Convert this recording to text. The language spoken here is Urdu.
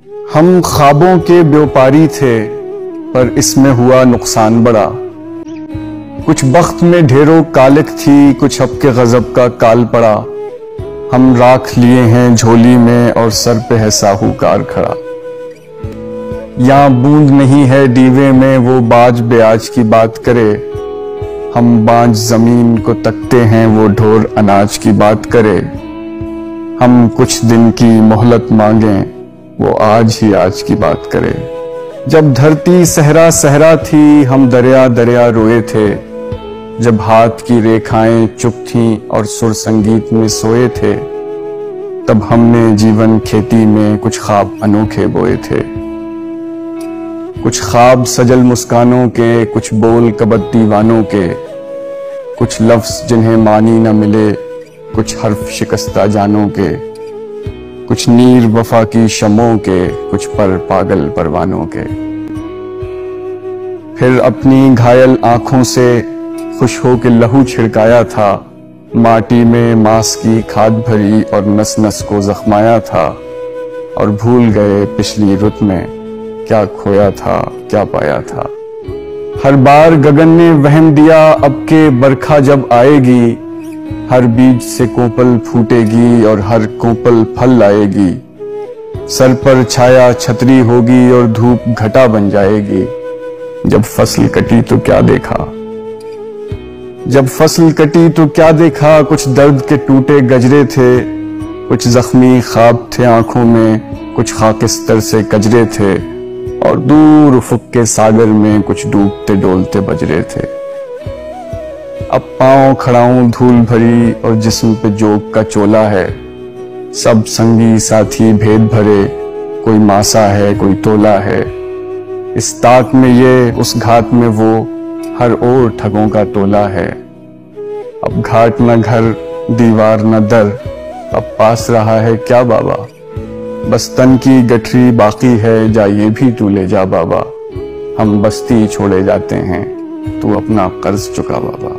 ہم خوابوں کے بیوپاری تھے پر اس میں ہوا نقصان بڑا. کچھ بخت میں ڈھیروں کالک تھی، کچھ اب کے غضب کا کال پڑا. ہم راکھ لیے ہیں جھولی میں اور سر پہ ہے ساہوکار کھڑا. یہاں بوند نہیں ہے ڈیوے میں وہ باج بیاج کی بات کرے. ہم بانج زمین کو تکتے ہیں وہ ڈھور اناج کی بات کرے. ہم کچھ دن کی مہلت مانگیں وہ آج ہی آج کی بات کرے. جب دھرتی صحرا صحرا تھی ہم دریا دریا روئے تھے. جب ہاتھ کی ریکھائیں چپ تھیں اور سر سنگیت میں سوئے تھے، تب ہم نے جیون کھیتی میں کچھ خواب انوکھے بوئے تھے. کچھ خواب سجل مسکانوں کے، کچھ بول کبد دیوانوں کے، کچھ لفظ جنہیں معنی نہ ملے، کچھ حرف شکستہ جانوں کے، کچھ نیر وفا کی شمعوں کے، کچھ پر پاگل پروانوں کے. پھر اپنی گھائل آنکھوں سے خوش ہو کے لہو چھڑکایا تھا. ماٹی میں ماس کی کھاد بھری اور نس نس کو زخمایا تھا. اور بھول گئے پچھلی رت میں کیا کھویا تھا کیا پایا تھا. ہر بار گگن نے وہم دیا اب کے برکھا جب آئے گی، ہر بیج سے کوپل پھوٹے گی اور ہر کوپل پھل لائے گی. سر پر چھایا چھتری ہوگی اور دھوپ گھٹا بن جائے گی. جب فصل کٹی تو کیا دیکھا، جب فصل کٹی تو کیا دیکھا. کچھ درد کے ٹوٹے گجرے تھے، کچھ زخمی خواب تھے آنکھوں میں، کچھ خاکستر سے کجرے تھے. اور دور افق کے ساگر میں کچھ ڈوبتے ڈولتے بجرے تھے. اب پاؤں کھڑاؤں دھول بھری اور جسم پہ جوگ کا چولا ہے. سب سنگی ساتھی بھید بھرے، کوئی ماسا ہے کوئی تولا ہے. اس طاق میں یہ اس گھات میں وہ، ہر اور ٹھگوں کا تولا ہے. اب گھاٹ نہ گھر دیوار نہ در، اب پاس رہا ہے کیا بابا. بس تن کی گٹھری باقی ہے جا یہ بھی تو لے جا بابا. ہم بستی چھوڑے جاتے ہیں تو اپنا قرض چکا بابا.